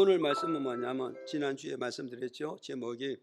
오늘 말씀은 뭐냐면 지난주에 말씀드렸죠. 제목이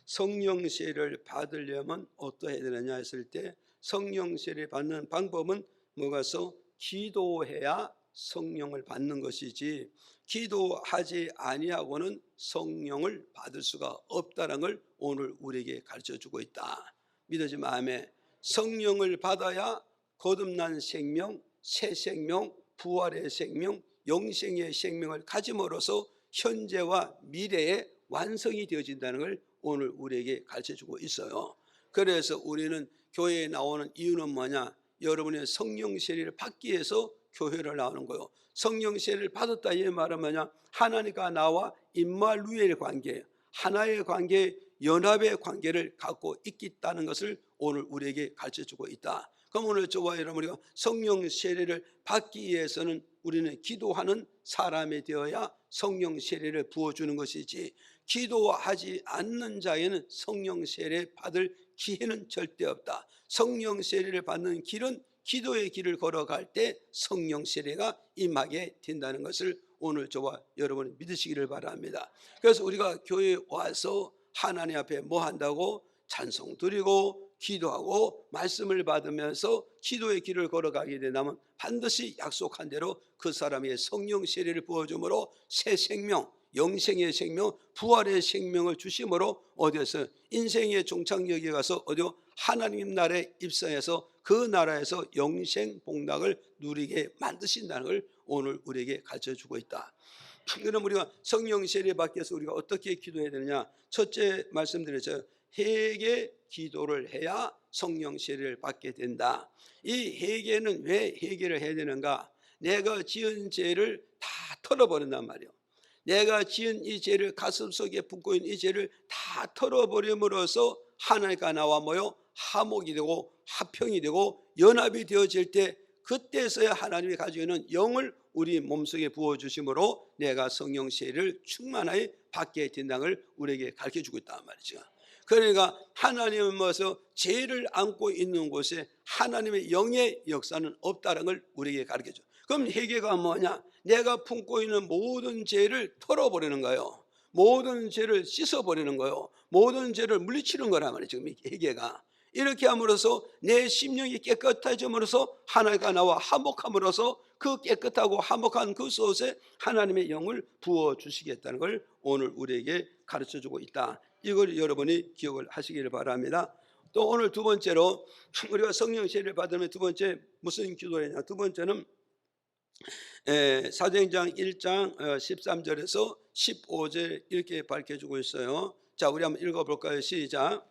성령세를 받으려면 어떠해야 되느냐 했을 때 성령세를 받는 방법은 뭐가서 기도해야 성령을 받는 것이지 기도하지 아니하고는 성령을 받을 수가 없다는 걸 오늘 우리에게 가르쳐주고 있다. 믿어지 마음에 성령을 받아야 거듭난 생명, 새 생명, 부활의 생명, 영생의 생명을 가짐으로써 현재와 미래의 완성이 되어진다는 걸 오늘 우리에게 가르쳐주고 있어요. 그래서 우리는 교회에 나오는 이유는 뭐냐? 여러분의 성령 세례를 받기 위해서 교회를 나오는 거예요. 성령 세례를 받았다 이 말은 뭐냐? 하나님과 나와 임마누엘의 관계, 하나의 관계, 연합의 관계를 갖고 있다는 것을 오늘 우리에게 가르쳐주고 있다. 그럼 오늘 저와 여러분이 성령 세례를 받기 위해서는 우리는 기도하는 사람이 되어야 성령 세례를 부어주는 것이지 기도하지 않는 자에는 성령 세례 받을 기회는 절대 없다. 성령 세례를 받는 길은 기도의 길을 걸어갈 때 성령 세례가 임하게 된다는 것을 오늘 저와 여러분이 믿으시기를 바랍니다. 그래서 우리가 교회에 와서 하나님 앞에 뭐 한다고? 찬송 드리고 기도하고 말씀을 받으면서 기도의 길을 걸어가게 된다면 반드시 약속한 대로 그 사람의 성령 세례를 부어줌으로 새 생명, 영생의 생명, 부활의 생명을 주심으로 어디에서 인생의 종착역에 가서 어디요? 하나님 나라에 입성해서 그 나라에서 영생 복락을 누리게 만드신다는 걸 오늘 우리에게 가르쳐주고 있다. 그럼 우리가 성령 세례 받기 위해서 우리가 어떻게 기도해야 되느냐? 첫째 말씀드렸죠. 회개 기도를 해야 성령 세례를 받게 된다. 이 회개는 왜 회개를 해야 되는가? 내가 지은 죄를 다 털어버린단 말이에요. 내가 지은 이 죄를 가슴속에 품고 있는 이 죄를 다 털어버림으로써 하나님과 나와 뭐요? 화목이 되고 화평이 되고 연합이 되어질 때 그때서야 하나님이 가지고 있는 영을 우리 몸속에 부어주심으로 내가 성령 세례를 충만하게 받게 된다는 걸 우리에게 가르쳐주고 있단 말이죠. 그러니까 하나님은 뭐서 죄를 안고 있는 곳에 하나님의 영의 역사는 없다는 걸 우리에게 가르쳐줘. 그럼 회개가 뭐냐? 내가 품고 있는 모든 죄를 털어버리는 거예요. 모든 죄를 씻어버리는 거예요. 모든 죄를 물리치는 거란 말이죠. 지금 회개가 이렇게 함으로써 내 심령이 깨끗해짐으로써 하나님과 나와 화목함으로써 그 깨끗하고 화목한 그 속에 하나님의 영을 부어주시겠다는 걸 오늘 우리에게 가르쳐주고 있다. 이걸 여러분이 기억을 하시기를 바랍니다. 또 오늘 두 번째로 우리가 성령 세례를 받으면 두 번째 무슨 기도를 했냐? 두 번째는 사도행전 1장 13절에서 15절 이렇게 밝혀주고 있어요. 자, 우리 한번 읽어볼까요? 시작.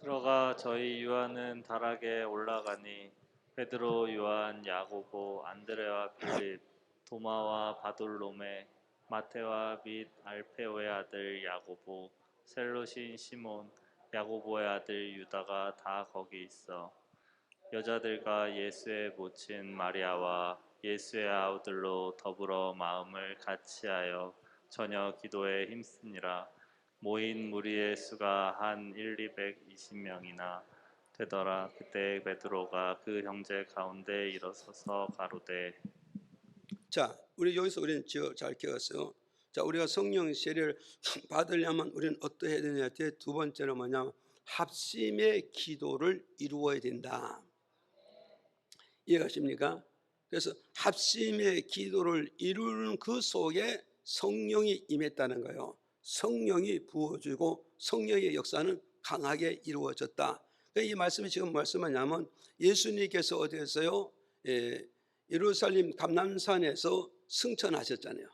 들어가 저희 요한은 다락에 올라가니 베드로, 요한, 야고보, 안드레와 빌립, 도마와 바돌로메, 마테와 및 알페오의 아들 야고보, 셀롯인 시몬, 야고보의 아들 유다가 다 거기 있어. 여자들과 예수의 모친 마리아와 예수의 아우들로 더불어 마음을 같이하여 저녁 기도에 힘쓰니라. 모인 무리의 수가 한 220명이나 되더라. 그때 베드로가 그 형제 가운데 일어서서 가로되. 자, 우리 여기서 우리는 잘 기억했어요. 자, 우리가 성령 세례를 받으려면 우리는 어떠해야 되냐? 두 번째는 뭐냐면 합심의 기도를 이루어야 된다. 이해가십니까? 그래서 합심의 기도를 이루는 그 속에 성령이 임했다는 거예요. 성령이 부어주고 성령의 역사는 강하게 이루어졌다. 이 말씀이 지금 말씀하냐면 예수님께서 어디에서요? 예루살렘 감람산에서 승천하셨잖아요.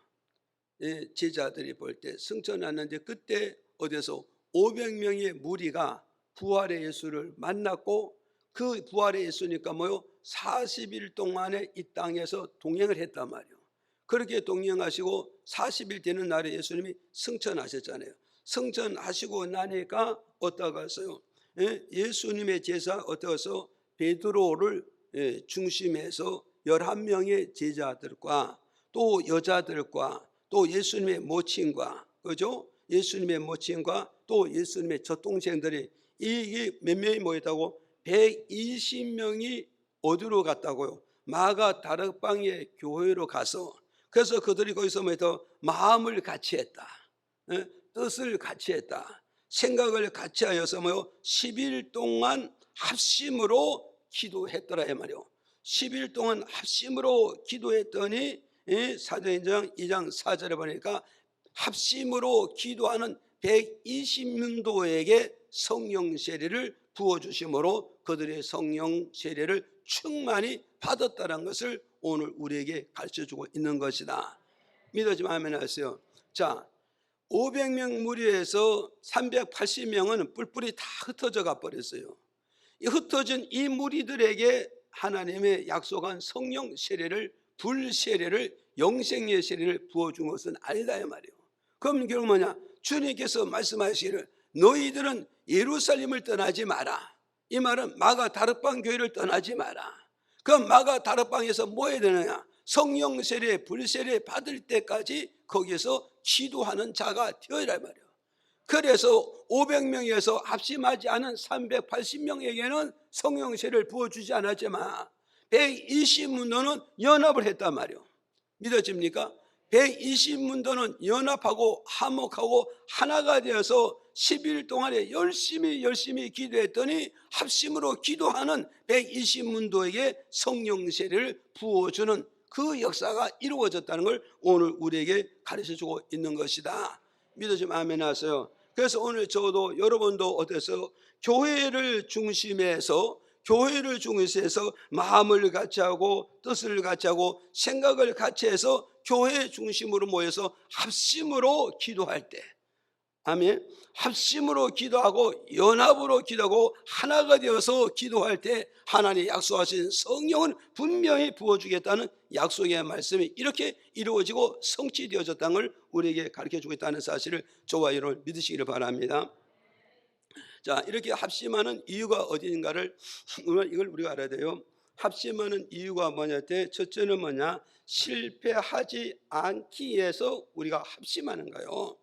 제자들이 볼 때 승천하는데 그때 어디서 500명의 무리가 부활의 예수를 만났고 그 부활의 예수니까 뭐요? 40일 동안에 이 땅에서 동행을 했단 말이에요. 그렇게 동행하시고 40일 되는 날에 예수님이 승천하셨잖아요. 승천하시고 나니까 어디가 갔어요? 예수님의 제자 어디서 베드로를 중심해서 11명의 제자들과 또 여자들과 또 예수님의 모친과 그죠? 예수님의 모친과 또 예수님의 젖동생들이 이게 몇 명이 모였다고? 120명이 어디로 갔다고요? 마가 다락방의 교회로 가서 그래서 그들이 거기서 뭐더 마음을 같이 했다. 뜻을 같이 했다. 생각을 같이 하여서 10일 동안 합심으로 기도했더라 이 말이요. 10일 동안 합심으로 기도했더니 사도행전 2장 4절에 보니까 합심으로 기도하는 120문도에게 성령 세례를 부어주심으로 그들의 성령 세례를 충만히 받았다는 것을 오늘 우리에게 가르쳐주고 있는 것이다. 믿어지면 아멘 하세요. 자, 500명 무리에서 380명은 뿔뿔이 다 흩어져 가버렸어요. 이 흩어진 이 무리들에게 하나님의 약속한 성령 세례를, 불세례를, 영생의 세례를 부어준 것은 아니다 이 말이에요. 그럼 결국 뭐냐? 주님께서 말씀하시기를 너희들은 예루살렘을 떠나지 마라. 이 말은 마가 다락방 교회를 떠나지 마라. 그럼 마가 다락방에서 뭐 해야 되느냐? 성령 세례, 불세례 받을 때까지 거기서 기도하는 자가 되어라 말이에요. 그래서 500명에서 합심하지 않은 380명에게는 성령 세례를 부어주지 않았지만 120문도는 연합을 했단 말이에요. 믿어집니까? 120문도는 연합하고 화목하고 하나가 되어서 10일 동안에 열심히 기도했더니 합심으로 기도하는 120문도에게 성령 세례를 부어주는 그 역사가 이루어졌다는 걸 오늘 우리에게 가르쳐주고 있는 것이다. 믿어지면 아멘 하세요. 그래서 오늘 저도 여러분도 어때서 교회를 중심해서 마음을 같이 하고 뜻을 같이 하고 생각을 같이 해서 교회 중심으로 모여서 합심으로 기도할 때, 아멘, 합심으로 기도하고 연합으로 기도하고 하나가 되어서 기도할 때 하나님이 약속하신 성령은 분명히 부어주겠다는 약속의 말씀이 이렇게 이루어지고 성취되어졌다는 걸 우리에게 가르쳐주고 있다는 사실을 저와 여러분 믿으시기를 바랍니다. 자, 이렇게 합심하는 이유가 어디인가를 이걸 우리가 알아야 돼요. 합심하는 이유가 뭐냐 때 첫째는 뭐냐? 실패하지 않기 위해서 우리가 합심하는 거예요.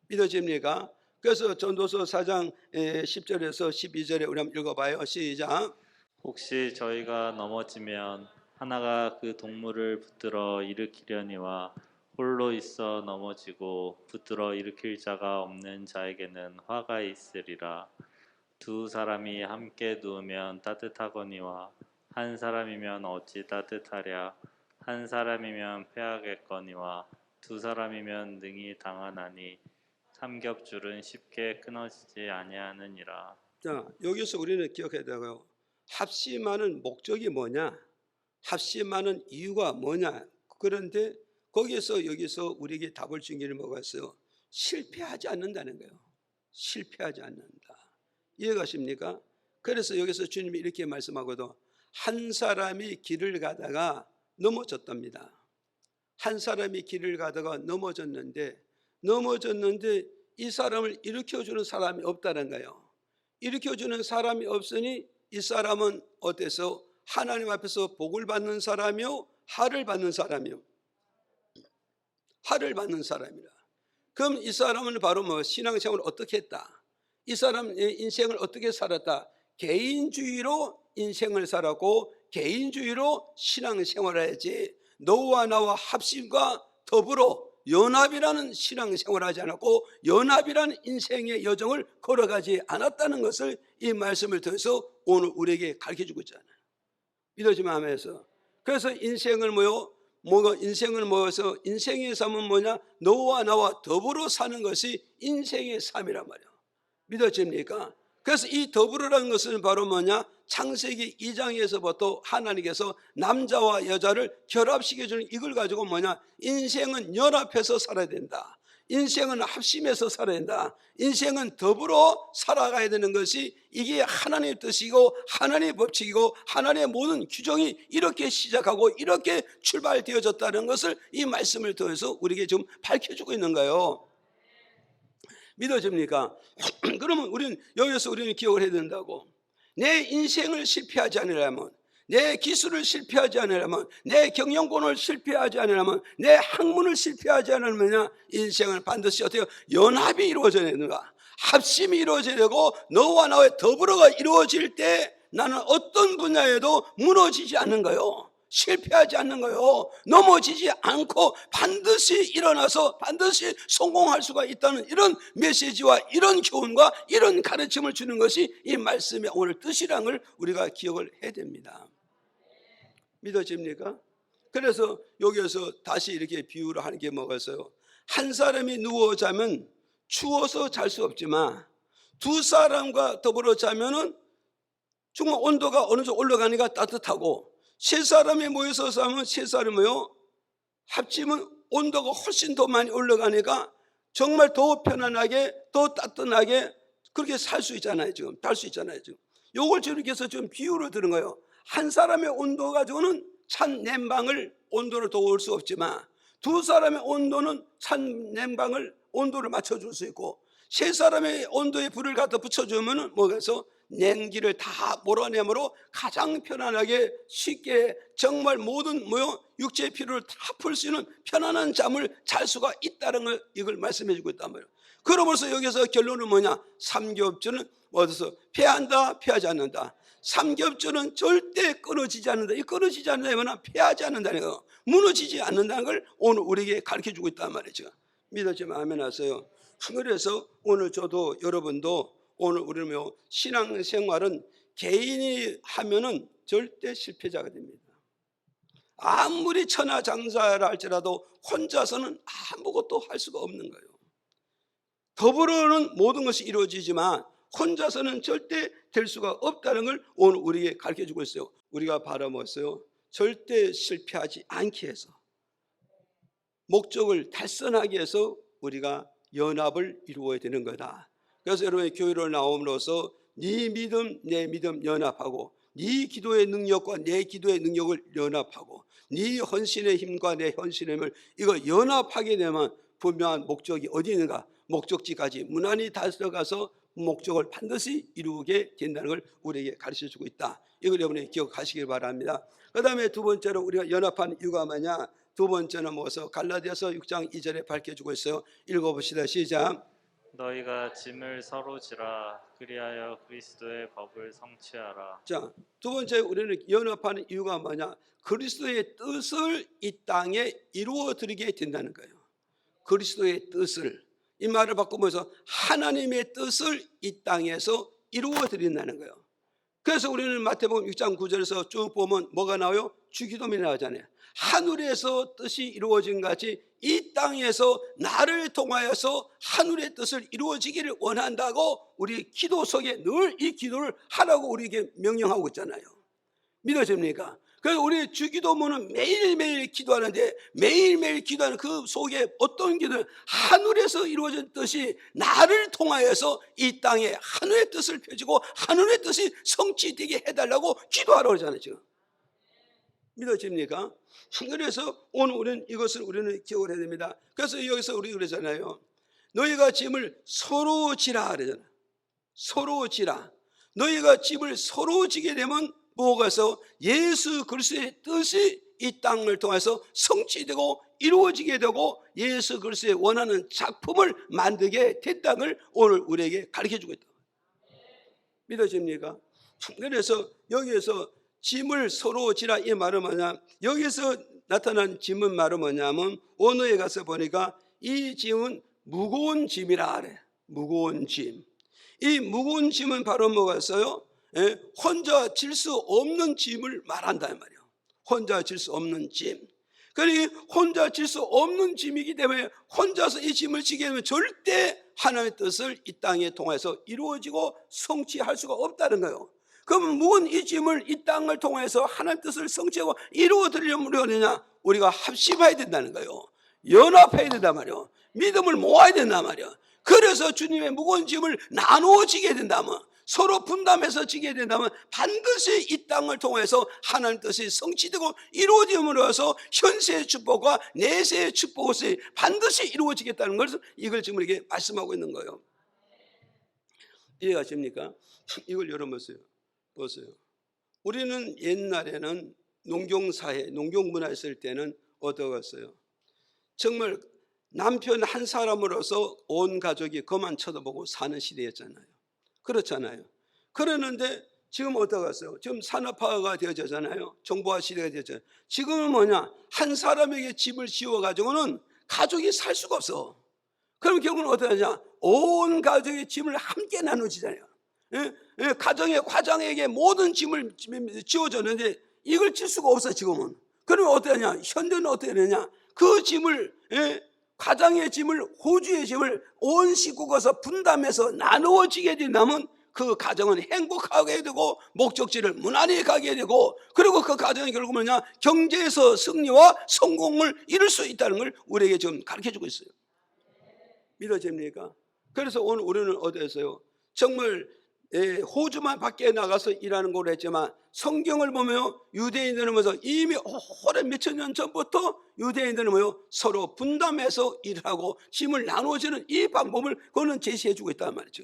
믿어집니까? 그래서 전도서 4장 10절에서 12절에 우리 한번 읽어봐요. 시작. 혹시 저희가 넘어지면 하나가 그 동물을 붙들어 일으키려니와 홀로 있어 넘어지고 붙들어 일으킬 자가 없는 자에게는 화가 있으리라. 두 사람이 함께 누우면 따뜻하거니와 한 사람이면 어찌 따뜻하랴. 한 사람이면 패하겠거니와 두 사람이면 능히 당하나니 삼겹줄은 쉽게 끊어지지 아니하느니라. 자, 여기서 우리는 기억해야 되고요. 합심하는 목적이 뭐냐? 합심하는 이유가 뭐냐? 그런데 여기서 우리에게 답을 준 게 뭐가 있어요? 실패하지 않는다는 거예요. 실패하지 않는다. 이해가십니까? 그래서 여기서 주님이 이렇게 말씀하거든. 한 사람이 길을 가다가 넘어졌답니다. 한 사람이 길을 가다가 넘어졌는데 이 사람을 일으켜주는 사람이 없다는 거예요. 일으켜주는 사람이 없으니 이 사람은 어때서 하나님 앞에서 복을 받는 사람이요, 할을 받는 사람이요. 할을 받는 사람이라. 그럼 이 사람은 바로 신앙생활을 어떻게 했다? 이 사람의 인생을 어떻게 살았다? 개인주의로 인생을 살았고 개인주의로 신앙생활을 해야지 너와 나와 합심과 더불어 연합이라는 신앙생활을 하지 않았고 연합이라는 인생의 여정을 걸어가지 않았다는 것을 이 말씀을 통해서 오늘 우리에게 가르쳐주고 있잖아요. 믿어지면 하면서. 그래서 인생을 모여서 인생의 삶은 뭐냐? 너와 나와 더불어 사는 것이 인생의 삶이란 말이에요. 믿어집니까? 그래서 이 더불어라는 것은 바로 뭐냐? 창세기 2장에서부터 하나님께서 남자와 여자를 결합시켜주는 이걸 가지고 뭐냐? 인생은 연합해서 살아야 된다. 인생은 합심해서 살아야 된다. 인생은 더불어 살아가야 되는 것이 이게 하나님의 뜻이고 하나님의 법칙이고 하나님의 모든 규정이 이렇게 시작하고 이렇게 출발되어졌다는 것을 이 말씀을 통해서 우리에게 좀 밝혀주고 있는 거예요. 믿어집니까? 그러면 여기서 우리는 기억을 해야 된다고. 내 인생을 실패하지 않으려면, 내 기술을 실패하지 않으려면, 내 경영권을 실패하지 않으려면, 내 학문을 실패하지 않으면 인생은 반드시 어떻게 연합이 이루어져야 되는가? 합심이 이루어져야 되고 너와 나의 더불어가 이루어질 때 나는 어떤 분야에도 무너지지 않는 거예요. 실패하지 않는 거예요. 넘어지지 않고 반드시 일어나서 반드시 성공할 수가 있다는 이런 메시지와 이런 교훈과 이런 가르침을 주는 것이 이 말씀의 오늘 뜻이라는 걸 우리가 기억을 해야 됩니다. 믿어집니까? 그래서 여기에서 다시 이렇게 비유를 하는 게 뭐겠어요? 한 사람이 누워 자면 추워서 잘 수 없지만 두 사람과 더불어 자면은 정말 온도가 어느 정도 올라가니까 따뜻하고, 세 사람이 모여서 자면 세 사람이 모여 합치면 온도가 훨씬 더 많이 올라가니까 정말 더 편안하게 더 따뜻하게 그렇게 살 수 있잖아요. 지금 달 수 있잖아요. 지금 요걸 저렇게 해서 좀 비유로 들은 거예요. 한 사람의 온도 가지고는 찬 냉방을 온도를 도울 수 없지만 두 사람의 온도는 찬 냉방을 온도를 맞춰줄 수 있고, 세 사람의 온도에 불을 갖다 붙여주면 뭐겠어? 냉기를 다 몰아내므로 가장 편안하게 쉽게 정말 모든 육체의 피로를 다 풀 수 있는 편안한 잠을 잘 수가 있다는 걸 이걸 말씀해 주고 있단 말이에요. 그러면서 여기서 결론은 뭐냐? 삼겹줄은 어디서 피한다, 피하지 않는다. 삼겹줄은 절대 끊어지지 않는다. 이 끊어지지 않는다면 피하지 않는다는 거, 무너지지 않는다는 걸 오늘 우리에게 가르쳐 주고 있단 말이죠. 믿었지만 아멘 하세요. 그래서 오늘 저도 여러분도 오늘 우리는 신앙생활은 개인이 하면은 절대 실패자가 됩니다. 아무리 천하장사라 할지라도 혼자서는 아무것도 할 수가 없는 거예요. 더불어는 모든 것이 이루어지지만 혼자서는 절대 될 수가 없다는 걸 오늘 우리에게 가르쳐주고 있어요. 우리가 바라보았어요. 절대 실패하지 않게 해서, 목적을 달성하기 위해서 우리가 연합을 이루어야 되는 거다. 그래서 여러분의 교회로 나옴으로써 네 믿음 내 믿음 연합하고, 네 기도의 능력과 내 기도의 능력을 연합하고, 네 헌신의 힘과 내 헌신의 힘을 이거 연합하게 되면 분명한 목적이 어디 있는가? 목적지까지 무난히 달려가서 목적을 반드시 이루게 된다는 걸 우리에게 가르쳐주고 있다. 이걸 여러분이 기억하시길 바랍니다. 그 다음에 두 번째로 우리가 연합한 이유가 뭐냐? 두 번째는 뭐서 갈라디아서 6장 2절에 밝혀주고 있어요. 읽어봅시다. 시작. 너희가 짐을 서로 지라 그리하여 그리스도의 법을 성취하라. 자, 두 번째 우리는 연합하는 이유가 뭐냐? 그리스도의 뜻을 이 땅에 이루어 드리게 된다는 거예요. 그리스도의 뜻을, 이 말을 바꾸면서 하나님의 뜻을 이 땅에서 이루어 드린다는 거예요. 그래서 우리는 마태복음 6장 9절에서 쭉 보면 뭐가 나와요? 주기도문이 나오잖아요. 하늘에서 뜻이 이루어진 같이 이 땅에서 나를 통하여서 하늘의 뜻을 이루어지기를 원한다고 우리 기도 속에 늘 이 기도를 하라고 우리에게 명령하고 있잖아요. 믿어집니까? 그래서 우리 주기도문은 매일매일 기도하는데 매일매일 기도하는 그 속에 어떤 기도는 하늘에서 이루어진 뜻이 나를 통하여서 이 땅에 하늘의 뜻을 펴지고 하늘의 뜻이 성취되게 해달라고 기도하라고 그러잖아요. 지금 믿어집니까? 그래서 오늘 우리는 이것을 우리는 기억을 해야 됩니다. 그래서 여기서 우리 그러잖아요. 너희가 짐을 서로 지라 그러잖아요. 서로 지라. 너희가 짐을 서로 지게 되면 뭐가서 예수 그리스도의 뜻이 이 땅을 통해서 성취되고 이루어지게 되고 예수 그리스도의 원하는 작품을 만들게 된다는 걸 오늘 우리에게 가르쳐주고 있다. 믿어집니까? 그래서 여기에서 짐을 서로 지라 이 말은 뭐냐? 여기서 나타난 짐은 말은 뭐냐면 원어에 가서 보니까 이 짐은 무거운 짐이라 그래. 무거운 짐. 이 무거운 짐은 바로 뭐겠어요? 혼자 질 수 없는 짐을 말한단 말이에요. 혼자 질 수 없는 짐. 그러니 혼자 질 수 없는 짐이기 때문에 혼자서 이 짐을 지게 되면 절대 하나님의 뜻을 이 땅에 통해서 이루어지고 성취할 수가 없다는 거예요. 그럼 무슨 이 짐을 이 땅을 통해서 하나님의 뜻을 성취하고 이루어 드리려면 우리가 우리가 합심해야 된다는 거예요. 연합해야 된단 말이에요. 믿음을 모아야 된단 말이에요. 그래서 주님의 무거운 짐을 나누어 지게 된다면, 서로 분담해서 지게 된다면 반드시 이 땅을 통해서 하나님 뜻이 성취되고 이루어짐으로써 현세의 축복과 내세의 축복이 반드시 이루어지겠다는 것을 이걸 지금 이렇게 말씀하고 있는 거예요. 이해가십니까? 이걸 여러분 보세요. 우리는 옛날에는 농경사회, 농경문화였을 때는 어떠했어요? 정말 남편 한 사람으로서 온 가족이 그만 쳐다보고 사는 시대였잖아요. 그렇잖아요. 그러는데 지금 어떠겠어요? 지금 산업화가 되어졌잖아요. 정보화 시대가 되었잖아요. 지금은 뭐냐? 한 사람에게 집을 지어가지고는 가족이 살 수가 없어. 그럼 결국은 어떻게 하냐? 온 가족의 짐을 함께 나눠지잖아요. 예? 예, 과장에게 모든 짐을 지어줬는데 이걸 질 수가 없어 지금은. 그러면 어떻게 하냐? 현대는 어떻게 되냐? 그 짐을, 예? 가장의 짐을, 호주의 짐을 온 식구가 분담해서 나누어지게 된다면 그 가정은 행복하게 되고 목적지를 무난히 가게 되고, 그리고 그 가정이 결국 뭐냐? 경제에서 승리와 성공을 이룰 수 있다는 걸 우리에게 지금 가르쳐주고 있어요. 믿어집니까? 그래서 오늘 우리는 어디에서요? 정말 호주만 밖에 나가서 일하는 걸로 했지만 성경을 보면 유대인들은 뭐죠? 이미 오랜 몇천 년 전부터 유대인들은 뭐요? 서로 분담해서 일하고 짐을 나누어지는 이 방법을 그거는 제시해 주고 있다는 말이죠.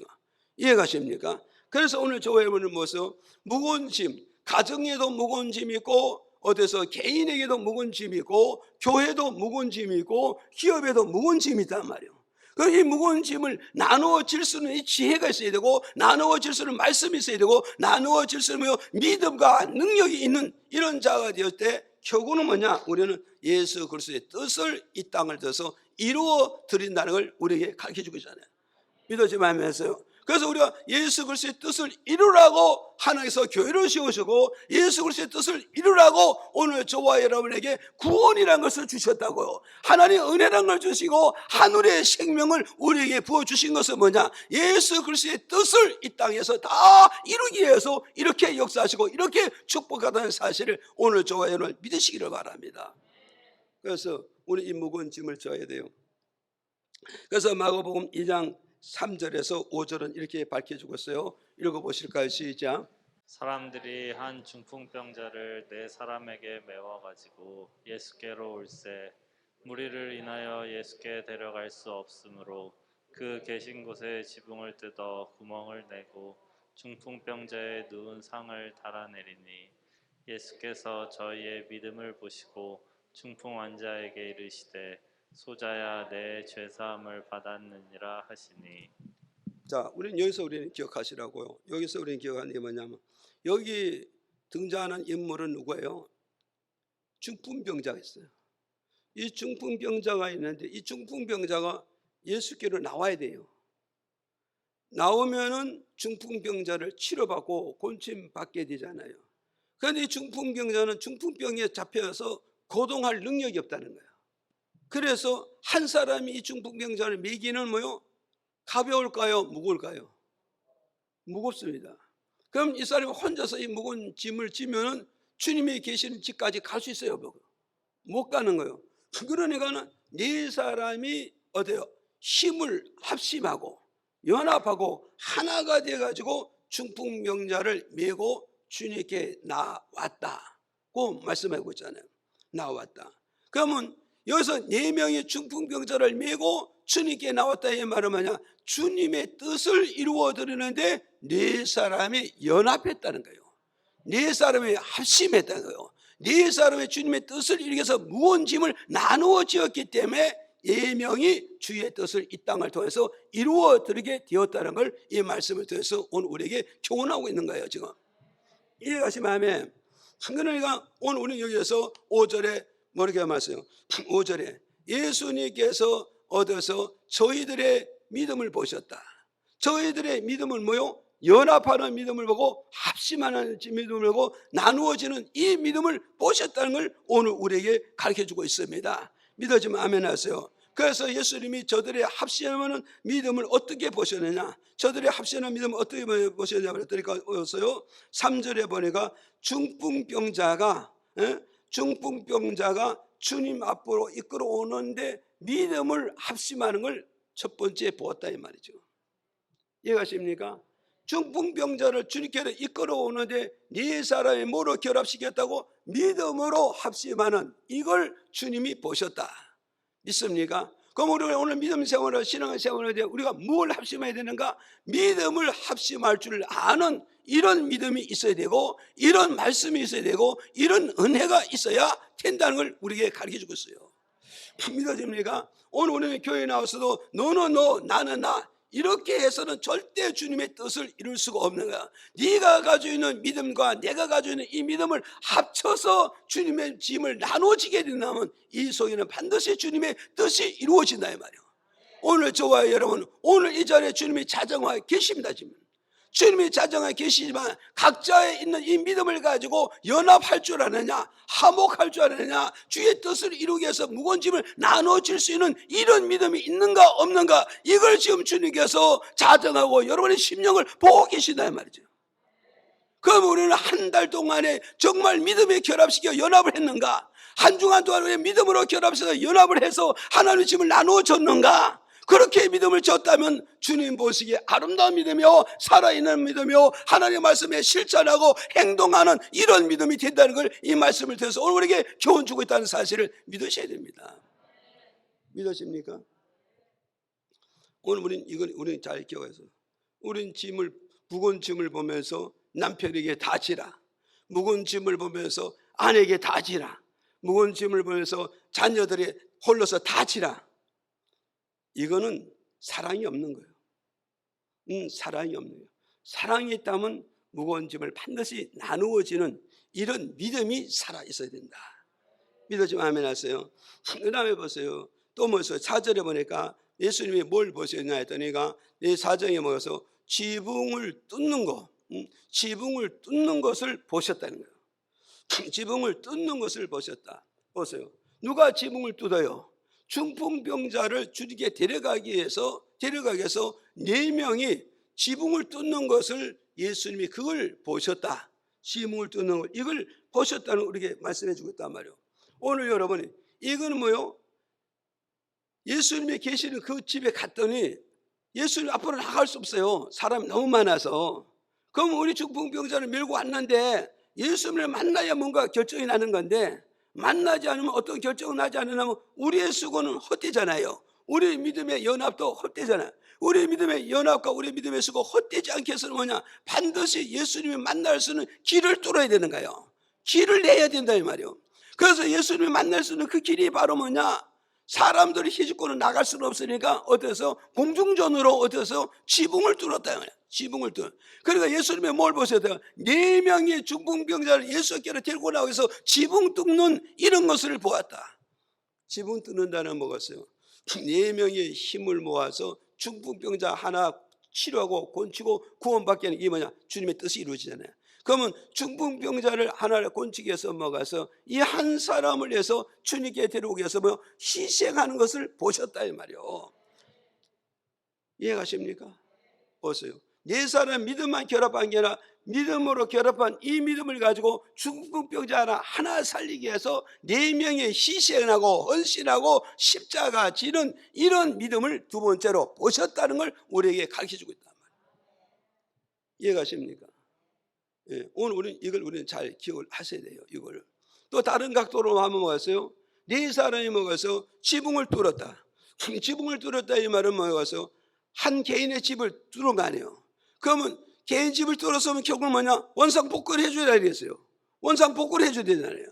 이해가십니까? 그래서 오늘 저에게는 뭐죠? 무거운 짐, 가정에도 무거운 짐이 있고, 어디서 개인에게도 무거운 짐이 있고, 교회도 무거운 짐이 있고, 기업에도 무거운 짐이 있단 말이에요. 이 무거운 짐을 나누어질 수는 이 지혜가 있어야 되고, 나누어질 수는 말씀이 있어야 되고, 나누어질 수는 믿음과 능력이 있는 이런 자가 되었을 때 결국은 뭐냐? 우리는 예수 그리스도의 뜻을 이 땅을 들어서 이루어 드린다는 걸 우리에게 가르쳐주고 있잖아요. 믿어지 말면서요. 그래서 우리가 예수 그리스도의 뜻을 이루라고 하나님께서 교회를 세우시고, 예수 그리스도의 뜻을 이루라고 오늘 저와 여러분에게 구원이라는 것을 주셨다고요. 하나님 은혜라는 걸 주시고 하늘의 생명을 우리에게 부어주신 것은 뭐냐? 예수 그리스도의 뜻을 이 땅에서 다 이루기 위해서 이렇게 역사하시고 이렇게 축복하다는 사실을 오늘 저와 여러분 믿으시기를 바랍니다. 그래서 우리 이 무거운 짐을 져야 돼요. 그래서 마가복음 2장 3절에서 5절은 이렇게 밝혀주고 있어요. 읽어보실까요? 시작. 사람들이 한 중풍병자를 네 사람에게 메워가지고 예수께로 올세 무리를 인하여 예수께 데려갈 수 없으므로 그 계신 곳에 지붕을 뜯어 구멍을 내고 중풍병자의 누운 상을 달아내리니 예수께서 저희의 믿음을 보시고 중풍 환자에게 이르시되 소자야 내 죄사함을 받았느니라 하시니. 자, 우리는 기억하시라고요. 여기서 우리는 기억하는 게 뭐냐면, 여기 등장하는 인물은 누구예요? 중풍병자가 있어요. 이 중풍병자가 있는데 이 중풍병자가 예수께로 나와야 돼요. 나오면은 중풍병자를 치료받고 곤침받게 되잖아요. 그런데 이 중풍병자는 중풍병에 잡혀서 거동할 능력이 없다는 거예요. 그래서 한 사람이 이 중풍병자를 매기는 뭐요? 가벼울까요? 무거울까요? 무겁습니다. 그럼 이 사람이 혼자서 이 무거운 짐을 지면은 주님이 계시는 집까지 갈 수 있어요? 못 가는 거예요. 그러니까는 네 사람이 어때요? 힘을 합심하고 연합하고 하나가 돼가지고 중풍병자를 메고 주님께 나왔다고 말씀하고 있잖아요. 나왔다. 그러면 여기서 4명의 중풍병자를 메고 주님께 나왔다 이 말은 뭐냐? 주님의 뜻을 이루어 드리는데 4사람이 연합했다는 거예요. 4사람이 합심했다는 거예요. 4사람이 주님의 뜻을 이루기 위해서 무거운 짐을 나누어 지었기 때문에 4명이 주의 뜻을 이 땅을 통해서 이루어 드리게 되었다는 걸 이 말씀을 통해서 오늘 우리에게 교훈하고 있는 거예요. 지금 이해가시면 아멘. 그러니까 오늘 우리는 여기에서 5절에 뭐라고 말씀해요? 5절에 예수님께서 얻어서 저희들의 믿음을 보셨다. 저희들의 믿음을 뭐요? 연합하는 믿음을 보고 합심하는 믿음을 보고 나누어지는 이 믿음을 보셨다는 걸 오늘 우리에게 가르쳐주고 있습니다. 믿어지면 아멘 하세요. 그래서 예수님이 저들의 합심하는 믿음을 어떻게 보셨느냐? 저들의 합심하는 믿음을 어떻게 보셨느냐 그랬더니까 3절에 보니까 중풍병자가 주님 앞으로 이끌어오는데 믿음을 합심하는 걸 첫 번째 보았다 이 말이죠. 이해가십니까? 중풍병자를 주님께로 이끌어오는데 4사람이 뭐로 결합시켰다고? 믿음으로 합심하는 이걸 주님이 보셨다. 믿습니까? 그럼 우리가 오늘 믿음 생활을 신앙생활을 할 때 우리가 뭘 합심해야 되는가? 믿음을 합심할 줄 아는 이런 믿음이 있어야 되고 이런 말씀이 있어야 되고 이런 은혜가 있어야 된다는 걸 우리에게 가르쳐주고 있어요. 믿어집니까? 오늘 우리는 교회에 나와서도 너는 너 나는 나 이렇게 해서는 절대 주님의 뜻을 이룰 수가 없는 거야. 네가 가지고 있는 믿음과 내가 가지고 있는 이 믿음을 합쳐서 주님의 짐을 나눠지게 된다면 이 속에는 반드시 주님의 뜻이 이루어진다 이 말이야. 오늘 저와 여러분, 오늘 이 자리에 주님이 자정하에 계십니다. 지금 주님이 자정하에 계시지만 각자의 있는 이 믿음을 가지고 연합할 줄 아느냐, 화목할 줄 아느냐, 주의 뜻을 이루기 위해서 무거운 짐을 나눠줄 수 있는 이런 믿음이 있는가 없는가, 이걸 지금 주님께서 자정하고 여러분의 심령을 보고 계신다 이 말이죠. 그럼 우리는 한 달 동안에 정말 믿음에 결합시켜 연합을 했는가? 한 주간 동안 우리 믿음으로 결합해서 연합을 해서 하나님의 짐을 나누어 줬는가? 그렇게 믿음을 줬다면 주님 보시기에 아름다운 믿음이요, 살아있는 믿음이요, 하나님의 말씀에 실천하고 행동하는 이런 믿음이 된다는 걸 이 말씀을 통해서 오늘 우리에게 교훈 주고 있다는 사실을 믿으셔야 됩니다. 믿으십니까? 오늘 우리는 잘 기억해서, 우리는 무거운 짐을 보면서 남편에게 다 지라, 무거운 짐을 보면서 아내에게 다 지라, 무거운 짐을 보면서 자녀들이 홀로서 다 지라. 이거는 사랑이 없는 거예요. 사랑이 없는 거예요. 사랑이 있다면 무거운 짐을 반드시 나누어지는 이런 믿음이 살아 있어야 된다. 믿어지면 아멘 하세요. 그 다음에 보세요. 또 뭐였어요? 4절에 보니까 예수님이 뭘 보셨냐 했더니가 이 사정에 모여서 지붕을 뚫는 거, 지붕을 뚫는 것을 보셨다는 거예요. 지붕을 뚫는 것을 보셨다. 보세요. 누가 지붕을 뚫어요? 중풍병자를 주님께 데려가기 위해서 4명이 지붕을 뚫는 것을 예수님이 그걸 보셨다. 지붕을 뚫는 것, 이걸 보셨다는 우리에게 말씀해 주고 있단 말이에요. 오늘 여러분이 이거는 뭐요? 예수님이 계시는 그 집에 갔더니 예수님 앞으로 나갈 수 없어요. 사람이 너무 많아서. 그럼 우리 중풍병자를 밀고 왔는데 예수님을 만나야 뭔가 결정이 나는 건데, 만나지 않으면 어떤 결정을 나지 않으면 우리의 수고는 헛되잖아요. 우리의 믿음의 연합도 헛되잖아요. 우리의 믿음의 연합과 우리의 믿음의 수고 헛되지 않게 해서는 뭐냐? 반드시 예수님을 만날 수 있는 길을 뚫어야 되는 거예요. 길을 내야 된다 이 말이에요. 그래서 예수님을 만날 수 있는 그 길이 바로 뭐냐? 사람들이 희죽고는 나갈 수는 없으니까 어디서 공중전으로 어디서 지붕을 뚫었다 말이야. 지붕을 뚫어. 그러니까 예수님이 뭘 보셔야 돼요? 4명의 중풍병자를 예수께로 데리고 나와서 지붕 뚫는 이런 것을 보았다. 지붕 뚫는다는 뭐겠어요? 4명의 힘을 모아서 중풍병자 하나 치료하고 곤치고 구원받게 하는 게 뭐냐? 주님의 뜻이 이루어지잖아요. 그러면 중풍병자를 하나를 곤치기 위해서 먹어서 이 한 사람을 위해서 주님께 데려오기 위해서 뭐 희생하는 것을 보셨다 이 말이요. 이해가십니까? 보세요. 4사람 믿음만 결합한 게 아니라 믿음으로 결합한 이 믿음을 가지고 중풍병자 하나 살리기 위해서 4명의 희생하고 헌신하고 십자가 지는 이런 믿음을 두 번째로 보셨다는 걸 우리에게 가르쳐주고 있단 말이에요. 이해가십니까? 예, 오늘 우리는 잘 기억을 하셔야 돼요. 이거를 또 다른 각도로 하면 뭐였어요? 4사람이 먹어서 지붕을 뚫었다. 지붕을 뚫었다 이 말은 뭐였어요? 한 개인의 집을 뚫은 거 아니에요. 그러면 개인 집을 뚫었으면 결국은 뭐냐? 원상복구를 해줘야 되겠어요. 원상복구를 해줘야 되잖아요.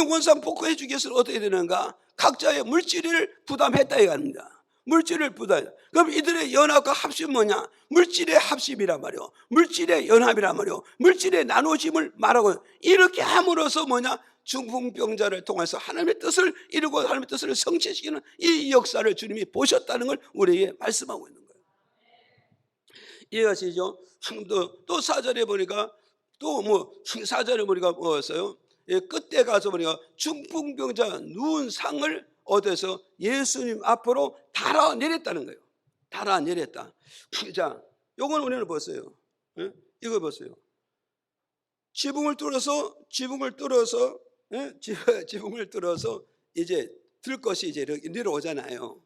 원상복구 해주기 위해서는 어떻게 되는가? 각자의 물질을 부담했다 이겁니다. 물질을 부담해. 그럼 이들의 연합과 합심은 뭐냐? 물질의 합심이란 말이요. 물질의 연합이란 말이요. 물질의 나누어짐을 말하고, 이렇게 함으로써 뭐냐? 중풍병자를 통해서 하나님의 뜻을 이루고 하나님의 뜻을 성취시키는 이 역사를 주님이 보셨다는 걸 우리에게 말씀하고 있는 거예요. 이해하시죠? 또 4절에 보니까 또 4절에 보니까 뭐였어요? 끝에 가서 보니까 중풍병자 누운 상을 얻어서 예수님 앞으로 달아내렸다는 거예요. 달아내렸다. 자, 요건 우리는 보세요. 이거 보세요. 지붕을 뚫어서 이제 들 것이 이제 내려오잖아요.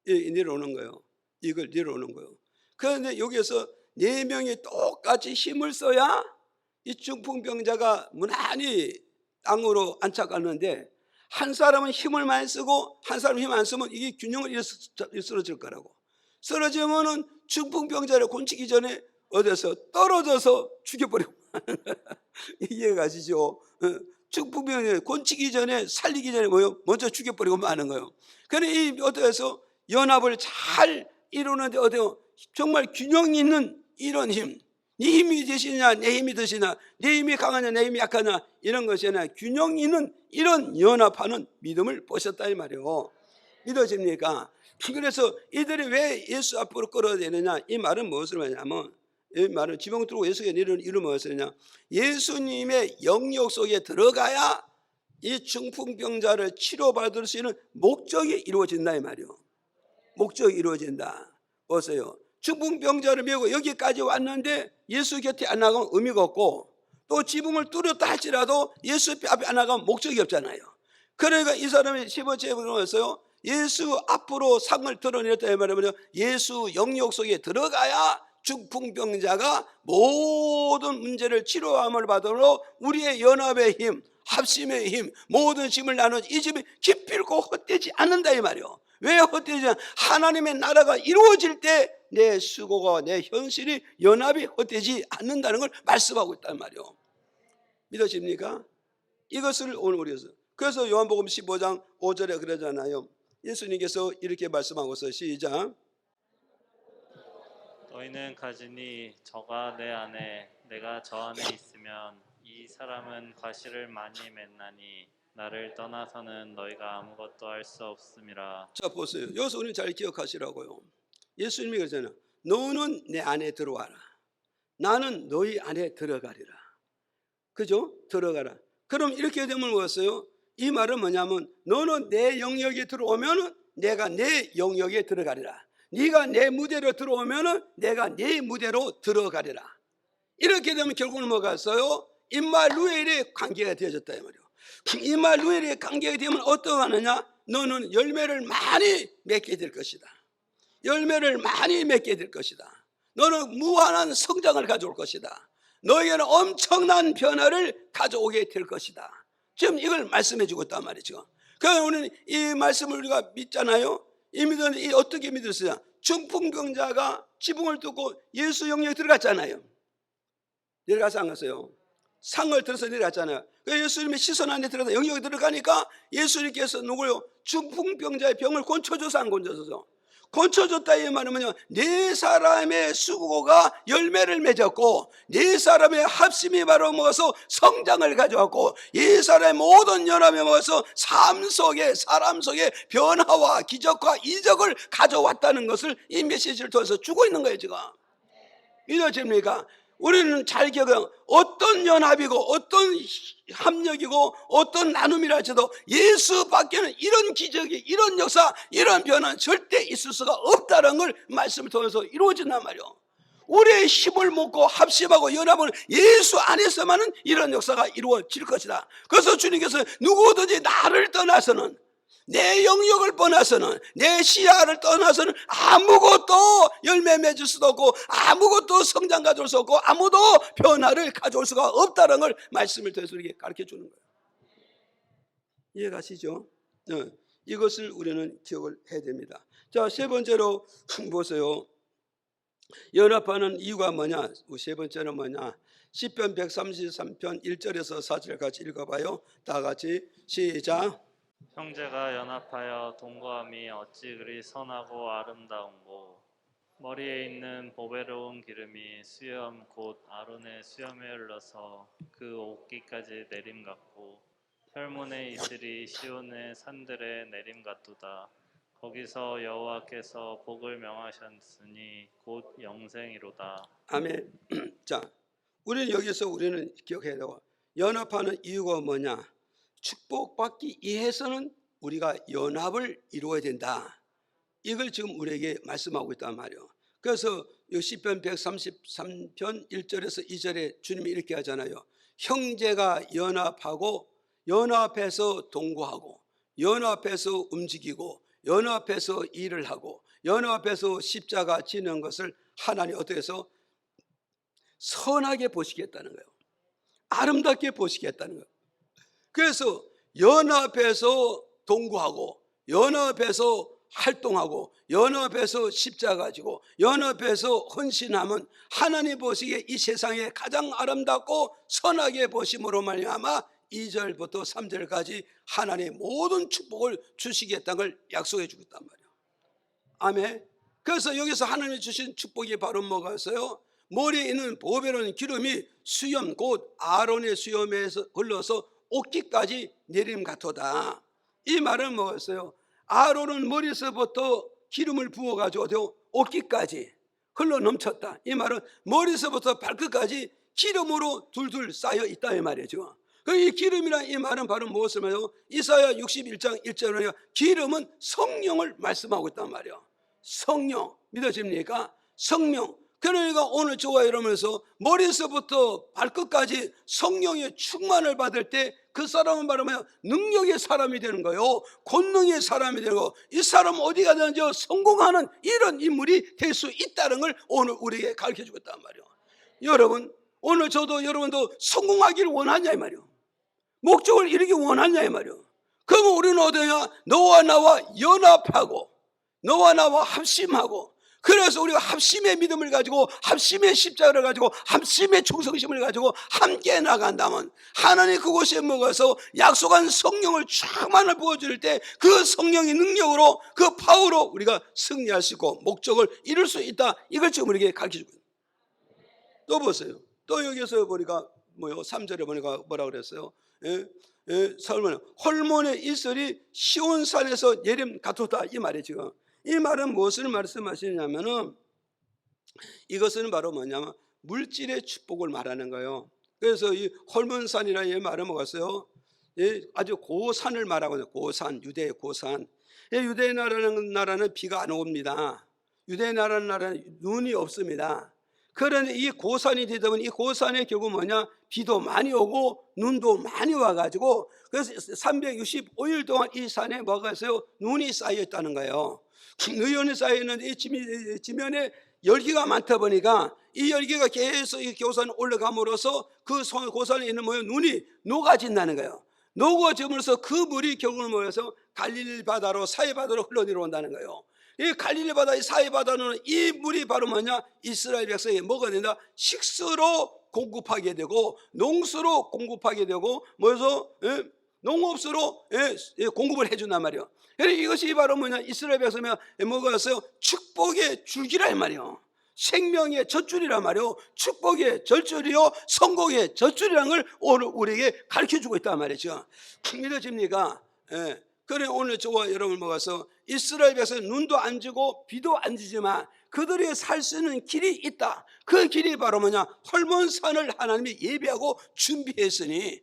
내려오는 거예요. 이걸 내려오는 거예요. 그런데 여기에서 4명이 똑같이 힘을 써야 이 중풍병자가 무난히 땅으로 안착하는데, 한 사람은 힘을 많이 쓰고 한 사람은 힘 안 쓰면 이게 균형을 쓰러질 거라고. 쓰러지면은 중풍병자를 곤치기 전에 어디서 떨어져서 죽여버리고 이해가 가시죠? 중풍병자 곤치기 전에 살리기 전에 뭐요? 먼저 죽여버리고 마는 거예요. 그래 이 어디서 연합을 잘 이루는데 어때요? 정말 균형 있는 이런 힘. 네 힘이 되시냐 내 힘이 드시냐, 내 힘이 강하냐 내 힘이 약하냐, 이런 것이 아니라 균형 있는 이런 연합하는 믿음을 보셨다 이 말이에요. 믿어집니까? 그래서 이들이 왜 예수 앞으로 끌어내느냐, 이 말은 무엇을 말하냐면, 이 말은 지붕 뚫고 예수가 내리는 이유는 무엇이냐, 예수님의 영역 속에 들어가야 이 중풍병자를 치료받을 수 있는 목적이 이루어진다 이 말이에요. 목적이 이루어진다. 보세요. 중풍병자를 메고 여기까지 왔는데 예수 곁에 안 나가면 의미가 없고, 또 지붕을 뚫었다 할지라도 예수 앞에 안 나가면 목적이 없잖아요. 그러니까 이 사람이 15절에 보면서요, 예수 앞으로 상을 드러냈다 이 말이면 예수 영역 속에 들어가야 중풍병자가 모든 문제를 치료함을 받으러 우리의 연합의 힘, 합심의 힘, 모든 힘을 나누어 이 집이 기필코 헛되지 않는다 이 말이요. 왜 헛되지 않냐? 하나님의 나라가 이루어질 때 내 수고가 내 현실이 연합이 헛되지 않는다는 걸 말씀하고 있단 말이요. 믿어집니까? 이것을 오늘 우리에서, 그래서 요한복음 15장 5절에 그러잖아요. 예수님께서 이렇게 말씀하고서 시작. 너희는 가지니 저가 내 안에 내가 저 안에 있으면 이 사람은 과실을 많이 맺나니 나를 떠나서는 너희가 아무것도 할 수 없음이라. 자 보세요. 여기서 우리 잘 기억하시라고요. 예수님이 그러잖아요. 너는 내 안에 들어와라. 나는 너희 안에 들어가리라. 그죠? 들어가라. 그럼 이렇게 되면 뭐였어요? 이 말은 뭐냐면 너는 내 영역에 들어오면 내가 내 영역에 들어가리라. 네가 내 무대로 들어오면 내가 네 무대로 들어가리라. 이렇게 되면 결국은 뭐가 있어요? 임마누엘의 관계가 되어졌다 이 말이에요. 임마누엘의 관계가 되면 어떻게 하느냐? 너는 열매를 많이 맺게 될 것이다. 열매를 많이 맺게 될 것이다. 너는 무한한 성장을 가져올 것이다. 너에게는 엄청난 변화를 가져오게 될 것이다. 지금 이걸 말씀해 주고 있단 말이죠. 그러니까 우리는 이 말씀을 우리가 믿잖아요. 이 믿었는데 이 어떻게 믿었어요? 중풍병자가 지붕을 뚫고 예수 영역에 들어갔잖아요. 내려가서 안 갔어요. 상을 들어서 내려갔잖아요. 그러니까 예수님의 시선 안에 들어가서 영역에 들어가니까 예수님께서 누구요? 중풍병자의 병을 고쳐줘서 안 고쳐줘서? 고쳐줬다 이 말은요, 네 사람의 수고가 열매를 맺었고 네 사람의 합심이 바로 먹어서 성장을 가져왔고 네 사람의 모든 연합에 먹어서 삶 속에 사람 속에 변화와 기적과 이적을 가져왔다는 것을 이 메시지를 통해서 주고 있는 거예요. 지금 믿어집니까? 우리는 잘 기억해요. 어떤 연합이고 어떤 합력이고 어떤 나눔이라 해도 예수 밖에는 이런 기적이, 이런 역사, 이런 변화는 절대 있을 수가 없다는 걸 말씀을 통해서 이루어진단 말이에요. 우리의 힘을 먹고 합심하고 연합은 예수 안에서만은 이런 역사가 이루어질 것이다. 그래서 주님께서 누구든지 나를 떠나서는, 내 영역을 떠나서는, 내 시야를 떠나서는 아무것도 열매 맺을 수도 없고 아무것도 성장 가져올 수 없고 아무도 변화를 가져올 수가 없다는 걸 말씀을 통해서 이렇게 가르쳐 주는 거예요. 이해가시죠? 이것을 우리는 기억을 해야 됩니다. 자, 세 번째로 보세요. 연합하는 이유가 뭐냐? 세 번째는 뭐냐? 시편 133편 1절에서 4절 같이 읽어봐요. 다 같이 시작. 형제가 연합하여 동거함이 어찌 그리 선하고 아름다운고. 머리에 있는 보배로운 기름이 수염 곧 아론의 수염에 흘러서 그 옷깃까지 내림 같고, 혈문의 이슬이 시온의 산들에 내림 같도다. 거기서 여호와께서 복을 명하셨으니 곧 영생이로다. 아멘. 자, 우리는 여기서 우리는 기억해야 되고, 연합하는 이유가 뭐냐? 축복받기 위해서는 우리가 연합을 이루어야 된다. 이걸 지금 우리에게 말씀하고 있단 말이에요. 그래서 시편 133편 1절에서 2절에 주님이 이렇게 하잖아요. 형제가 연합하고 연합해서 동거하고 연합해서 움직이고 연합해서 일을 하고 연합해서 십자가 지는 것을 하나님 어떻게 해서 선하게 보시겠다는 거예요. 아름답게 보시겠다는 거예요. 그래서 연합해서 동거하고 연합해서 활동하고 연합해서 십자가 지고 연합해서 헌신하면 하나님 보시기에 이 세상에 가장 아름답고 선하게 보심으로 말미암아 2절부터 3절까지 하나님의 모든 축복을 주시겠다는 걸 약속해 주고 있단 말이에요. 아멘. 그래서 여기서 하나님이 주신 축복이 바로 뭐가 있어요? 머리에 있는 보배로운 기름이 수염 곧 아론의 수염에서 흘러서 옷깃까지 내림 같도다. 이 말은 뭐였어요? 아론은 머리에서부터 기름을 부어가지고 옷깃까지 흘러 넘쳤다. 이 말은 머리에서부터 발끝까지 기름으로 둘둘 쌓여 있다 이 말이죠. 이 기름이란 이 말은 바로 무엇을 말해요? 이사야 61장 1절에 기름은 성령을 말씀하고 있단 말이에요. 성령 믿어집니까? 성령. 그러니까 오늘 저와 여러분에서 머리에서부터 발끝까지 성령의 충만을 받을 때 그 사람은 바로 뭐야? 능력의 사람이 되는 거예요. 권능의 사람이 되고 이 사람 어디 가든지 성공하는 이런 인물이 될 수 있다는 걸 오늘 우리에게 가르쳐주고 있단 말이에요. 여러분 오늘 저도 여러분도 성공하기를 원하냐 이 말이에요. 목적을 이루기 원하냐 이 말이에요. 그러면 우리는 어디냐? 너와 나와 연합하고 너와 나와 합심하고 그래서 우리가 합심의 믿음을 가지고 합심의 십자가를 가지고 합심의 충성심을 가지고 함께 나간다면 하나님 그곳에 먹어서 약속한 성령을 충만을 부어줄 때 그 성령의 능력으로 그 파워로 우리가 승리할 수 있고 목적을 이룰 수 있다. 이걸 지금 우리에게 가르쳐주고 있습니다. 또 보세요. 또 여기서 보니까 뭐요? 3절에 보니까 뭐라 그랬어요? 헐몬의 이슬이 시온산에서 예림 같았다 이 말이 지금. 이 말은 무엇을 말씀하시냐면은 이것은 바로 뭐냐면 물질의 축복을 말하는 거예요. 그래서 이 헐몬산이라는 이 말은 뭐겠어요? 아주 고산을 말하고 있어요. 고산, 유대의 고산. 유대 나라는 비가 안 옵니다. 유대 나라는 눈이 없습니다. 그런데 이 고산이 되다 보니 이 고산의 결국 뭐냐? 비도 많이 오고 눈도 많이 와가지고 그래서 365일 동안 이 산에 뭐가 있어요? 눈이 쌓여 있다는 거예요. 눈이 쌓여 있는데 이 지면에 열기가 많다 보니까 이 열기가 계속 이 고산에 올라감으로써 그 고산에 있는 뭐예요? 눈이 녹아진다는 거예요. 녹아짐으로써 그 물이 결국은 뭐여서 갈릴리 바다로 사해 바다로 흘러 내려온다는 거예요. 이 갈릴리 바다, 이 사해 바다는 이 물이 바로 뭐냐? 이스라엘 백성이 뭐가 된다? 식수로 공급하게 되고 농수로 공급하게 되고 뭐여서 농업수로 공급을 해준단 말이에요. 이것이 바로 뭐냐? 이스라엘 백성이 뭐가 있어요? 축복의 줄기라 이 말이에요. 생명의 젖줄이란 말이에요. 축복의 젖줄이요 성공의 젖줄이라는 걸 오늘 우리에게 가르쳐주고 있단 말이죠. 믿어집니까? 그래 오늘 저와 여러분 모아서 이스라엘 백성 눈도 안 지고 비도 안 지지만 그들이 살 수 있는 길이 있다. 그 길이 바로 뭐냐? 헐몬산을 하나님이 예비하고 준비했으니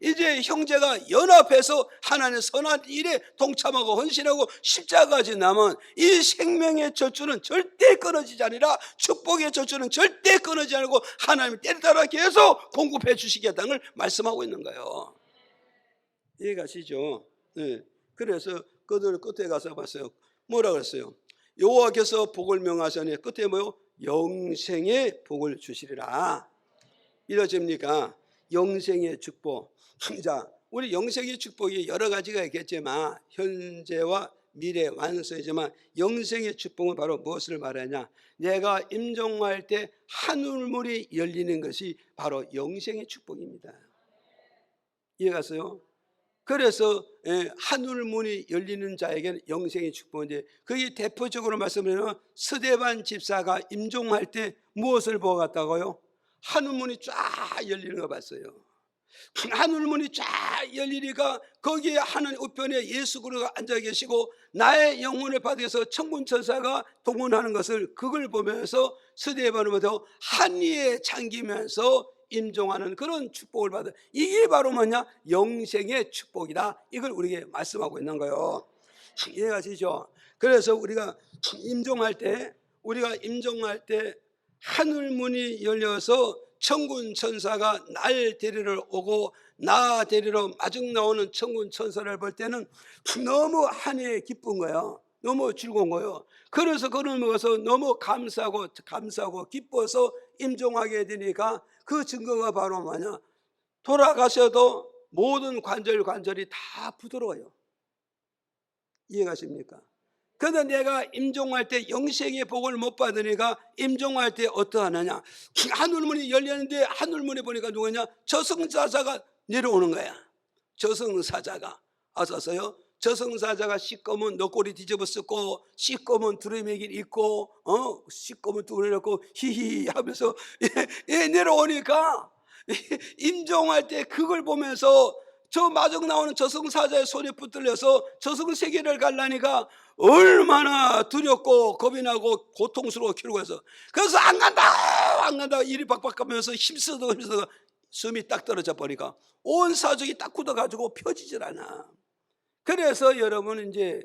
이제 형제가 연합해서 하나님의 선한 일에 동참하고 헌신하고 십자가 지나면 이 생명의 젖줄은 절대 끊어지지 아니라 축복의 젖줄은 절대 끊어지지 않고 하나님이 때를 따라 계속 공급해 주시겠다는 걸 말씀하고 있는 거예요. 이해가시죠? 네. 그래서 그들 끝에 가서 봤어요. 뭐라 그랬어요? 여호와께서 복을 명하시니 끝에 뭐요? 영생의 복을 주시리라. 이러집니까? 영생의 축복. 자, 우리 영생의 축복이 여러 가지가 있겠지만 현재와 미래 완성이지만 영생의 축복은 바로 무엇을 말하냐? 내가 임종할 때 하늘문이 열리는 것이 바로 영생의 축복입니다. 이해갔어요? 그래서 하늘문이 열리는 자에게는 영생의 축복인데 그게 대표적으로 말씀드리면 스데반 집사가 임종할 때 무엇을 보았다고요? 하늘문이 쫙 열리는 거 봤어요. 하늘문이 쫙 열리니까 거기에 하나님 우편에 예수 그리스도가 앉아 계시고 나의 영혼을 받아서 천군 천사가 동원하는 것을 그걸 보면서 스데반으로부터 한이에 잠기면서 임종하는 그런 축복을 받아. 이게 바로 뭐냐? 영생의 축복이다. 이걸 우리에게 말씀하고 있는 거예요. 이해가시죠? 그래서 우리가 임종할 때 하늘문이 열려서 천군 천사가 날 데리러 오고 나 데리러 마중 나오는 천군 천사를 볼 때는 너무 한해 기쁜 거예요. 너무 즐거운 거예요. 그래서 그걸 먹어서 너무 감사하고 기뻐서 임종하게 되니까 그 증거가 바로 뭐냐? 돌아가셔도 모든 관절이 다 부드러워요. 이해가십니까? 그런데 내가 임종할 때 영생의 복을 못 받으니까 임종할 때 어떠하느냐? 하늘문이 열렸는데 하늘문에 보니까 누구냐? 저승사자가 내려오는 거야. 저승사자가 왔었어요. 저승사자가 시꺼먼 너꼬리 뒤집어 쓰고 시꺼먼 두루미길 입고 시꺼먼 두루미 입고 히히 하면서 내려오니까 임종할 때 그걸 보면서 저 마중 나오는 저승사자의 손에 붙들려서 저승세계를 가려니까 얼마나 두렵고 겁이 나고 고통스러워 키우고 해서 그래서 안 간다 이리 박박하면서 힘쓰고 숨이 딱 떨어져 버리니까 온 사족이 딱 굳어가지고 펴지질 않아. 그래서 여러분은 이제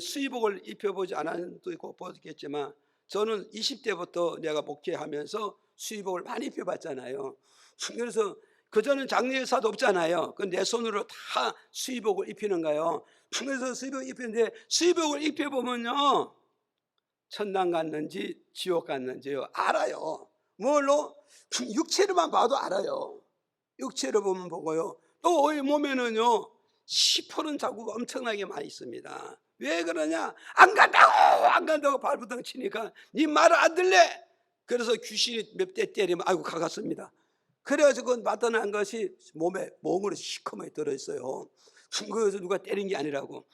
수의복을 입혀보지 않은 또 있고 보겠지만 저는 20대부터 내가 목회하면서 수의복을 많이 입혀봤잖아요. 그래서 그전엔 장례사도 없잖아요. 내 손으로 다 수의복을 입히는 거예요. 그래서 수의복을 입히는데 수의복을 입혀보면요 천당 갔는지 지옥 갔는지요 알아요. 뭘로? 육체로만 봐도 알아요. 육체로 보면 보고요. 또 우리 몸에는요 시퍼런 자국이 엄청나게 많이 있습니다. 왜 그러냐? 안 간다고 발부둥 치니까 네 말을 안 들래. 그래서 귀신이 몇 대 때리면 아이고 가갔습니다. 그래가지고 나타난 것이 몸에 몽으로 시커멓게 들어있어요. 그래서 누가 때린 게 아니라고.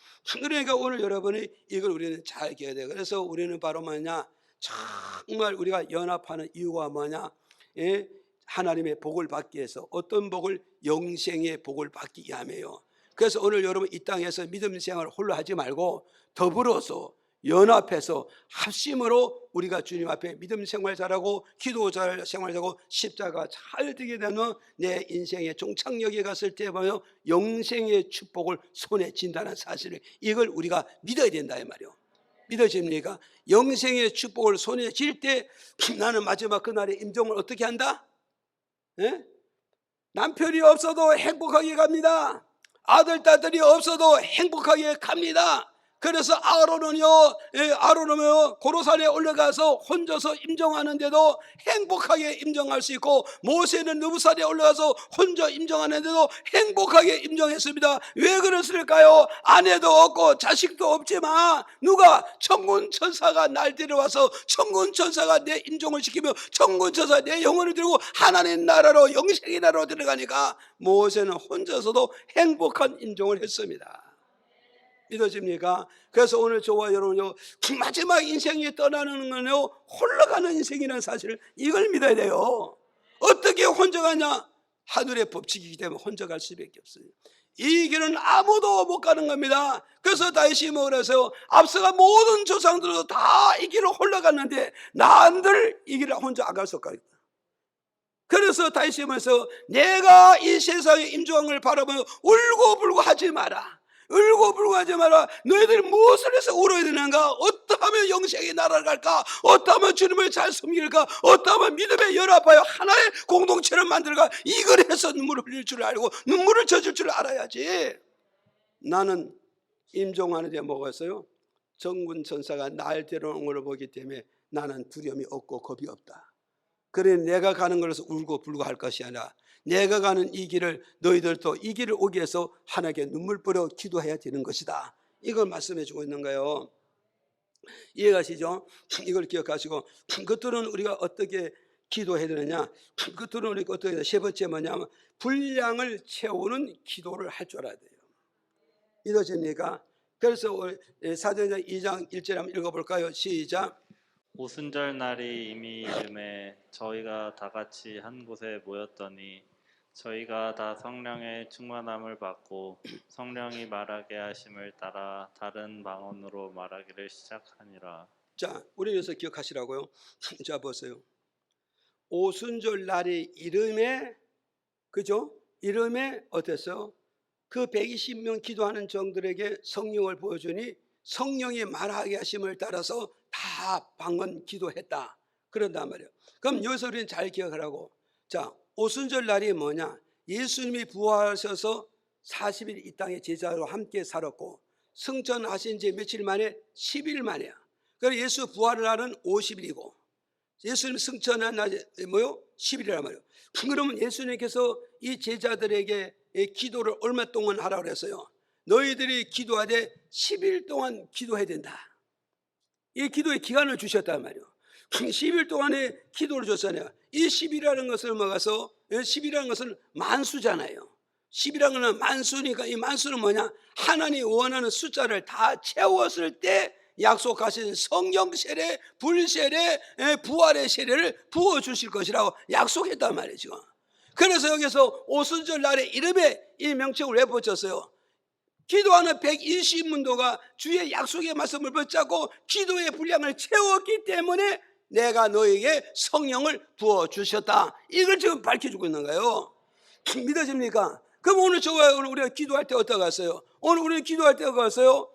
그러니까 오늘 여러분이 이걸 우리는 잘 기억해야 돼요. 그래서 우리는 바로 뭐냐, 정말 우리가 연합하는 이유가 뭐냐, 하나님의 복을 받기 위해서. 어떤 복을? 영생의 복을 받기 위함이에요. 그래서 오늘 여러분 이 땅에서 믿음 생활을 홀로 하지 말고 더불어서 연합해서 합심으로 우리가 주님 앞에 믿음 생활 잘하고 기도 잘 생활 잘하고 십자가 잘 되게 되는 내 인생의 종착역에 갔을 때 보면 영생의 축복을 손에 쥔다는 사실을 이걸 우리가 믿어야 된다 이 말이에요. 믿어집니까? 영생의 축복을 손에 쥘 때 나는 마지막 그날의 임종을 어떻게 한다? 남편이 없어도 행복하게 갑니다. 아들, 딸들이 없어도 행복하게 갑니다. 그래서 아론은요, 고로산에 올라가서 혼자서 임종하는데도 행복하게 임종할 수 있고, 모세는 느부산에 올라가서 혼자 임종하는데도 행복하게 임종했습니다. 왜 그랬을까요? 아내도 없고 자식도 없지만 누가 천군 천사가 날 데려와서 천군 천사가 내 임종을 시키며 천군 천사가 내 영혼을 들고 하나님 나라로 영생의 나라로 들어가니까 모세는 혼자서도 행복한 임종을 했습니다. 믿어집니까? 그래서 오늘 저와 여러분요 마지막 인생에 떠나는 건요 홀로 가는 인생이라는 사실을 이걸 믿어야 돼요. 어떻게 혼자 가냐? 하늘의 법칙이기 때문에 혼자 갈 수밖에 없어요. 이 길은 아무도 못 가는 겁니다. 그래서 다윗이 뭐라서 앞서가 모든 조상들도 다 이 길을 홀로 갔는데 나한들 이 길을 혼자 안 갈 수 없다. 그래서 다윗이 뭐라서 내가 이 세상의 임종을 바라보며 울고불고 하지 마라. 울고불고 하지 마라. 너희들이 무엇을 해서 울어야 되는가? 어떠하면 영생의 나라를 갈까? 어떠하면 주님을 잘 섬길까? 어떠하면 믿음에 연합하여 하나의 공동체를 만들까? 이걸 해서 눈물을 흘릴 줄 알고 눈물을 젖을 줄 알아야지. 나는 임종하는데 뭐가 있어요? 정군 천사가 날 데려오는 걸 보기 때문에 나는 두려움이 없고 겁이 없다. 그래 내가 가는 것에서 울고불고 할 것이 아니라 내가 가는 이 길을 너희들도 이 길을 오기 위해서 하나님께 눈물 뿌려 기도해야 되는 것이다. 이걸 말씀해 주고 있는 거예요. 이해가시죠? 이걸 기억하시고 그것들은 우리가 어떻게 기도해야 되느냐? 그것들은 우리가 어떻게 해야 되냐? 세 번째 뭐냐면 분량을 채우는 기도를 할 줄 알아야 돼요. 믿어집니까? 그래서 사도행전 2장 1절 한번 읽어볼까요? 시작. 오순절 날이 이미 이름에 저희가 다 같이 한 곳에 모였더니 저희가 다 성령의 충만함을 받고 성령이 말하게 하심을 따라 다른 방언으로 말하기를 시작하니라. 자, 우리 여기서 기억하시라고요. 자, 보세요. 오순절 날이 이름에, 그죠? 이름에 어땠어요? 그 120명 기도하는 종들에게 성령을 보여주니 성령이 말하게 하심을 따라서 다 방언 기도했다. 그런단 말이에요. 그럼 여기서 우리는 잘 기억하라고. 자, 오순절 날이 뭐냐? 예수님이 부활하셔서 40일 이 땅의 제자로 함께 살았고 승천하신 지 며칠 만에 10일 만이야. 그래서 예수 부활을 하는 50일이고 예수님 승천한 날이 뭐요? 10일이란 말이에요. 그러면 예수님께서 이 제자들에게 기도를 얼마 동안 하라고 그랬어요? 너희들이 기도하되 10일 동안 기도해야 된다. 이 기도의 기간을 주셨단 말이에요. 10일 동안의 기도를 줬잖아요. 이 10이라는 것을 먹어서 10이라는 것은 만수잖아요. 10이라는 건 만수니까 이 만수는 뭐냐? 하나님이 원하는 숫자를 다 채웠을 때 약속하신 성령 세례, 불세례, 부활의 세례를 부어주실 것이라고 약속했단 말이죠. 그래서 여기서 오순절 날의 이름에 이 명칭을 왜 붙였어요? 기도하는 120문도가 주의 약속의 말씀을 붙잡고 기도의 분량을 채웠기 때문에 내가 너에게 성령을 부어주셨다. 이걸 지금 밝혀주고 있는 거예요. 믿어집니까? 그럼 오늘 우리가 기도할 때 어떻게 갔어요? 오늘 우리가 기도할 때 어떻게 갔어요?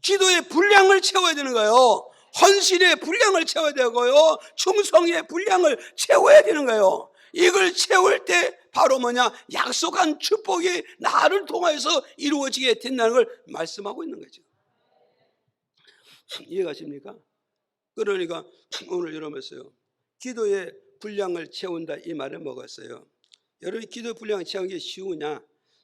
기도의 분량을 채워야 되는 거예요. 헌신의 분량을 채워야 되고요. 충성의 분량을 채워야 되는 거예요. 이걸 채울 때 바로 뭐냐? 약속한 축복이 나를 통해서 이루어지게 된다는 걸 말씀하고 있는 거죠. 이해가십니까? 그러니까 오늘 여러분께서요, 기도의 분량을 채운다 이 말을 먹었어요. 여러분 기도 분량을 채우는 게 쉬우냐?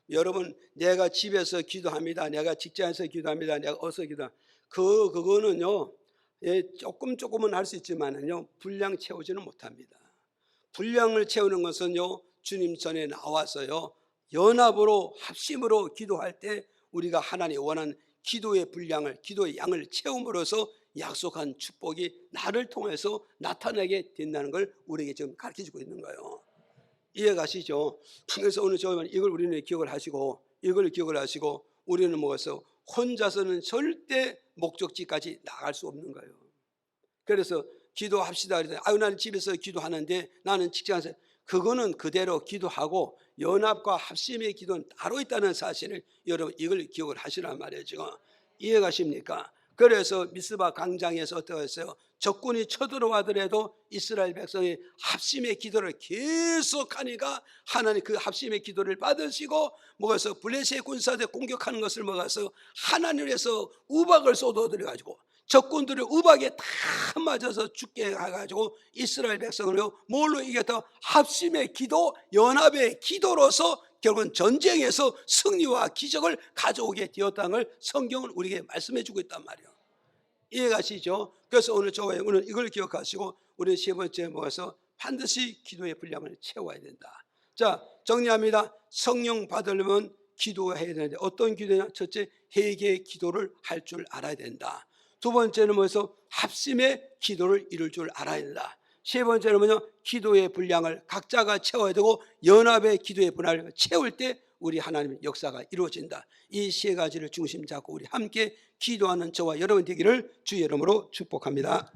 여러분 내가 집에서 기도합니다. 내가 직장에서 기도합니다. 내가 어디서 기도합니다. 그거는요, 조금은 할 수 있지만은요, 분량 채우지는 못합니다. 분량을 채우는 것은요, 주님 전에 나와서요, 연합으로 합심으로 기도할 때 우리가 하나님 원하는 기도의 분량을, 기도의 양을 채움으로써 약속한 축복이 나를 통해서 나타나게 된다는 걸 우리에게 지금 가르쳐주고 있는 거예요. 이해가시죠? 그래서 오늘 이걸 우리는 기억을 하시고, 이걸 기억을 하시고, 우리는 뭐겠어? 혼자서는 절대 목적지까지 나갈 수 없는 거예요. 그래서 기도합시다. 아유, 나는 집에서 기도하는데 나는 직장에서, 그거는 그대로 기도하고 연합과 합심의 기도는 따로 있다는 사실을 여러분 이걸 기억을 하시란 말이죠. 이해가십니까? 그래서 미스바 광장에서 어떻게 했어요? 적군이 쳐들어와더라도 이스라엘 백성이 합심의 기도를 계속하니까 하나님 그 합심의 기도를 받으시고 뭐가서 블레셋 군사들 공격하는 것을 먹어서 하나님을 위해서 우박을 쏟아들여가지고 적군들의 우박에 다 맞아서 죽게 해가지고 이스라엘 백성을요 뭘로 이겼다? 합심의 기도, 연합의 기도로서 결국은 전쟁에서 승리와 기적을 가져오게 되었다는 걸 성경은 우리에게 말씀해 주고 있단 말이에요. 이해가시죠? 그래서 오늘 이걸 기억하시고 우리 세 번째 모아서 반드시 기도의 분량을 채워야 된다. 자, 정리합니다. 성령 받으려면 기도해야 되는데 어떤 기도냐? 첫째, 회개의 기도를 할 줄 알아야 된다. 두 번째는 뭐해서 합심의 기도를 이룰 줄 알아야 된다. 세 번째는 뭐냐? 기도의 분량을 각자가 채워야 되고 연합의 기도의 분량을 채울 때 우리 하나님의 역사가 이루어진다. 이 세 가지를 중심 잡고 우리 함께 기도하는 저와 여러분 되기를 주의 이름으로 축복합니다.